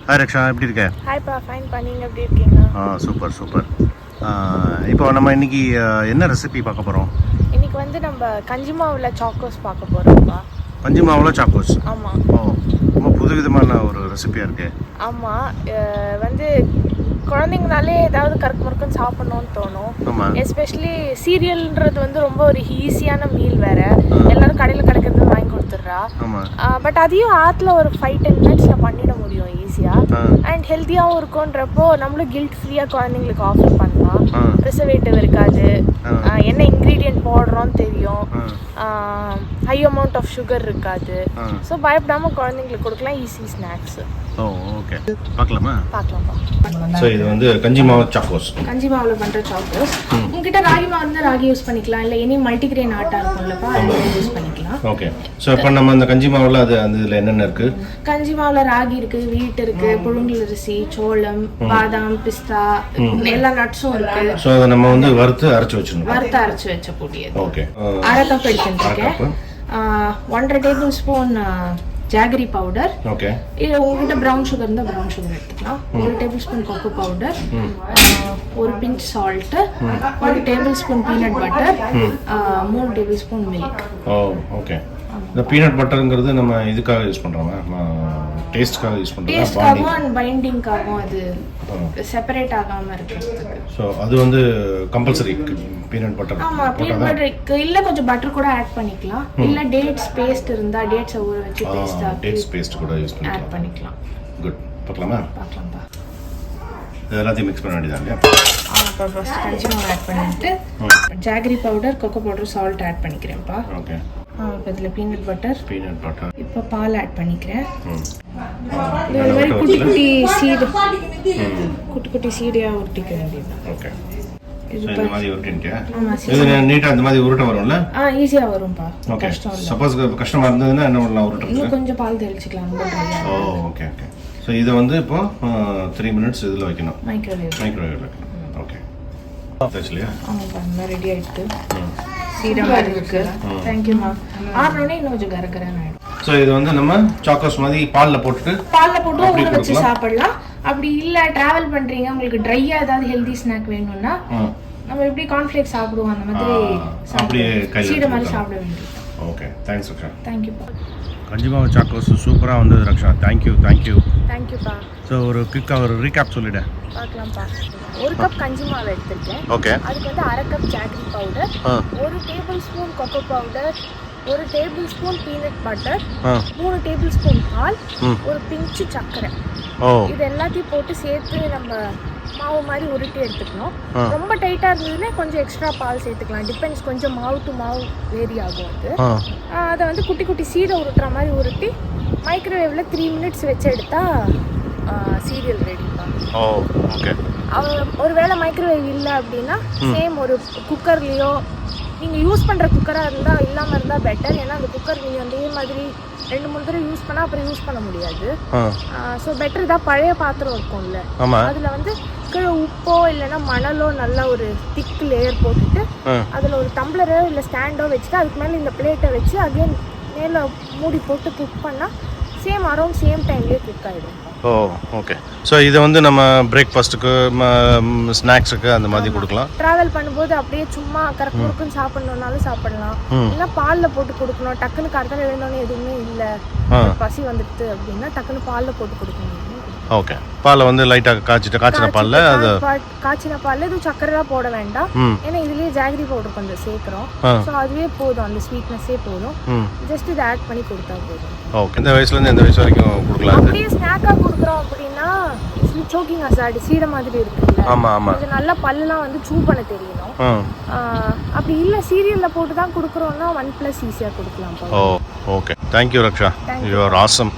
Hi ரக்ஷா, எப்படி இருக்க? ஹாய்ப்பா, fine பா. நீங்கள் எப்படி இருக்கீங்க? Super super. இப்போ நம்ம இன்னைக்கு என்ன ரெசிபி பார்க்க போகிறோம்? இன்னைக்கு வந்து நம்ம கஞ்சி மாவில் சாக்கோஸ் பார்க்க போகிறோம்ப்பா. கஞ்சி மாவில் சாக்கோஸ்? ஆமாம். ரொம்ப புதுவிதமான ஒரு ரெசிபியாக இருக்கு. ஆமாம், வந்து குழந்தைங்கனாலே ஏதாவது கறக்கு முறுக்குன்னு சாப்பிட்ணுன்னு தோணும். ஆமாம். எஸ்பெஷலி சீரியல்ன்றது வந்து ரொம்ப ஒரு ஈஸியான மீல் வேறு. எல்லோரும் கடையில் கிடைக்கிறது வாங்கி கொடுத்துட்றா. பட் அதையும் ஆற்றுல ஒரு 5-10 மினிட்ஸில் பண்ணிட முடியும் ஈஸியாக. அண்ட் ஹெல்த்தியாகவும் இருக்கும்ன்றப்போ நம்மளும் கில்ட் ஃப்ரீயாக குழந்தைங்களுக்கு ஆஃபர் பண்ணலாம். ப்ரிசர்வேட்டிவ் இருக்காது, என்ன இன்க்ரீடியன்ட் போடுறோன்னு தெரியும், ஹை அமௌண்ட் ஆஃப் சுகர் இருக்காது. ஸோ பயப்படாமல் குழந்தைங்களுக்கு கொடுக்கலாம். Easy snacks. ஓகே, பார்க்கலாமா? பார்க்கலாம்ப்பா. ஸோ இது வந்து கஞ்சி மாவு சாக்கோஸ். கஞ்சி மாவில் பண்ணுற சாக்கோஸ். உங்ககிட்ட ராகி மாவு இருந்தால் ராகி யூஸ் பண்ணிக்கலாம், இல்லை எனி மல்டிகிரெயின் ஆட்டா இருக்கும்லப்பா, அது யூஸ் பண்ணிக்கலாம். ஓகே. ஸோ இப்போ நம்ம அந்த கஞ்சி மாவில் அந்த இதில் என்னென்ன இருக்குது? கஞ்சி மாவில் ராகி இருக்குது, வீட் இருக்குது, புழுங்கல் அரிசி, சோளம், பாதாம், பிஸ்தா, எல்லா நட்ஸும் இருக்குது. ஸோ அதை நம்ம வந்து வறுத்து அரைச்சி வச்சிடணும். வறுத்து அரைச்சி வச்ச பொடியது. ஓகே. 1/2 கப் எடுத்துருக்கேன். 1/2 table spoon jaggery powder. Okay. இது உங்ககிட்ட ப்ரௌன் சுகர் இருந்தால் ப்ரௌன் சுகர் எடுத்துக்கலாம். 1 table spoon cocoa powder, 1 pinch salt, 1 table spoon peanut butter, 3 table spoon milk. Okay. இந்த பீனட் பட்டருங்கிறது நம்ம இதுக்காக யூஸ் பண்ணுறோமா? டேஸ்ட்காக யூஸ் பண்ணுறோம். டேஸ்ட்காகவும் அண்ட் பைண்டிங்காகவும் அது செப்பரேட் ஆகாமல் இருக்கிறதுக்கு. ஸோ அது வந்து கம்பல்சரி பீனட் பட்டர். ஆமாம், பீனட் பட்டருக்கு இல்லை கொஞ்சம் பட்டர் கூட ஆட் பண்ணிக்கலாம். இல்லை டேட்ஸ் பேஸ்ட் இருந்தால் டேட்ஸை ஊற வச்சு டேட்ஸ் பேஸ்ட் கூட யூஸ் ஆட் பண்ணிக்கலாம். குட். பார்க்கலாமா? பார்க்கலாம்ப்பா. எல்லாத்தையும் மிக்ஸ் பண்ண வேண்டியதான் இல்லையா? இப்போ ஃபர்ஸ்ட் கஞ்சி மாவு ஆட் பண்ணிட்டு jaggery powder, cocoa powder, salt add பண்ணிக்கிறேன்ப்பா. ஓகே. இப்போ இதில் பீனட் பட்டர். இப்போ பால் ஆட் பண்ணிக்கிறேன். இது மாதிரி குட்டி குட்டி சீடு, குட்டி குட்டி சீடையாக உருட்டிக்க வேண்டியது. ஓகே. இந்த மாதிரி உருட்டின்ட்டியா? ஆமாம். இது நீட்டாக அந்த மாதிரி உருட்ட வரும்ல? ஈஸியாக வரும்பா. ஓகே. கஷ்டம் இல்லை. சப்போஸ் கஷ்டமாக இருந்ததுன்னா என்ன பண்ணலாம்? உருட்டுறது இன்னும் கொஞ்சம் பால் தெளிச்சிக்கலாம். Okay okay. ஸோ இதை வந்து இப்போ 3 மினிட்ஸ் இதில் வைக்கணும், மைக்ரோவேவில் வைக்கணும். ஓகே. இல்லையா? ஆமாப்பா, நல்லா ரெடி ஆகிடுது. சீடை மாதிரி இருக்கு. தேங்க்யூம்மா. ஆறனோடனே இன்னும் கொஞ்சம் கரகரன்னு ஆகிடும். ஸோ இது வந்து நம்ம சாக்கோஸ் மாதிரி பாலில் போட்டு ஊற வச்சு சாப்பிடலாம். அப்படி இல்லை ட்ராவல் பண்ணுறீங்க, உங்களுக்கு ட்ரையாக ஏதாவது ஹெல்தி ஸ்நாக் வேணும்னா நம்ம எப்படி கார்ன்ஃப்ளேக்ஸ் சாப்பிடுவோம் அந்த மாதிரி சீடை மாதிரி சாப்பிட வேண்டியது. ஓகே. தேங்க்ஸ் ரக்ஷா. தேங்க்யூப்பா. கஞ்சி மாவு சாக்கோஸ் சூப்பராக வந்தது ரக்ஷா. தேங்க்யூப்பா. ஸோ ஒரு குயிக்காக ஒரு ரீகேப் சொல்லிவிட்டேன். பார்க்கலாம்ப்பா. 1 கப் கஞ்சி மாவு எடுத்திருக்கேன். ஓகே. அதுக்கு வந்து 1/2 cup jaggery powder, 1 table spoon cocoa powder, 1 table spoon peanut butter, 3 table spoon பால், ஒரு பிஞ்சு சர்க்கரை. இது எல்லாத்தையும் போட்டு சேர்த்து நம்ம மாவு மாதிரி உருட்டி எடுத்துக்கணும். ரொம்ப டைட்டாக இருந்ததுன்னா கொஞ்சம் எக்ஸ்ட்ரா பால் சேர்த்துக்கலாம். டிபெண்ட்ஸ், கொஞ்சம் மாவு டு மாவு வேரி ஆகும் அது. அதை வந்து குட்டி குட்டி சீடை உருட்டுற மாதிரி உருட்டி மைக்ரோவேவில் 3 மினிட்ஸ் வச்சு எடுத்தா சீரியல் ரெடிப்பா. ஓகே. ஒரு வேளை மைக்ரோவேவ் இல்லை அப்படின்னா சேம் ஒரு குக்கர்லேயோ, நீங்கள் யூஸ் பண்ணுற குக்கராக இருந்தால் இல்லாமல் இருந்தால் பெட்டர். ஏன்னா அந்த குக்கர் நீங்கள் அதே மாதிரி 2-3 தடவை யூஸ் பண்ணால் அப்புறம் யூஸ் பண்ண முடியாது. ஸோ பெட்டர் இதாக பழைய பாத்திரம் இருக்கும்ல, அதில் வந்து கீழே உப்போ இல்லைன்னா மணலோ நல்லா ஒரு திக் லேயர் போட்டுட்டு அதில் ஒரு டம்ளரோ இல்லை ஸ்டாண்டோ வச்சுட்டு அதுக்கு மேலே இந்த பிளேட்டை வச்சு அகைன் மேலே மூடி போட்டு குக் பண்ணால் அரௌண்ட் சேம் டைம்லேயே குக் ஆகிடும். ஓகே. ஸோ இதை வந்து நம்ம பிரேக்ஃபாஸ்ட்டுக்கு, ஸ்நாக்ஸுக்கு அந்த மாதிரி கொடுக்கலாம். ட்ராவல் பண்ணும்போது அப்படியே சும்மா கரெக்ட் முறுக்குன்னு சாப்பிட்ணுன்னாலும் சாப்பிடலாம். இல்லை பாலில் போட்டு கொடுக்கணும், டக்குன்னு கரெக்டாக எழுந்தோன்னு எதுவுமே இல்லை, பசி வந்துடுது அப்படின்னா டக்குன்னு பாலில் போட்டு கொடுக்கணும். ஓகே. பாலை வந்து லைட்டாக காய்ச்சின பாலில் காய்ச்சின பாலில் எதுவும் சக்கரைலாம் போட வேண்டாம். ஏன்னா இதுலேயே ஜாகரி பவுடர் கொஞ்சம் சேர்க்குறோம். ஸோ அதுவே போதும், அந்த ஸ்வீட்னஸே போதும். ஜஸ்ட் இதை ஆட் பண்ணி கொடுத்தா போதும். ஓகே. இந்த வயசுலேருந்து எந்த வயசு வரைக்கும் கொடுக்கலாம்? அப்படியே ஸ்நாக்காக கொடுக்குறோம் அப்படின்னா சோக்கிங் அசாடி சீடை மாதிரி இருக்குல்ல, இது நல்லா பல்லுலாம் வந்து சூ பண்ண தெரியணும். அப்படி இல்லை சீரியலில் போட்டு தான் கொடுக்குறோன்னா 1+ ஈஸியாக கொடுக்கலாம். Okay. Thank you Raksha. You are awesome.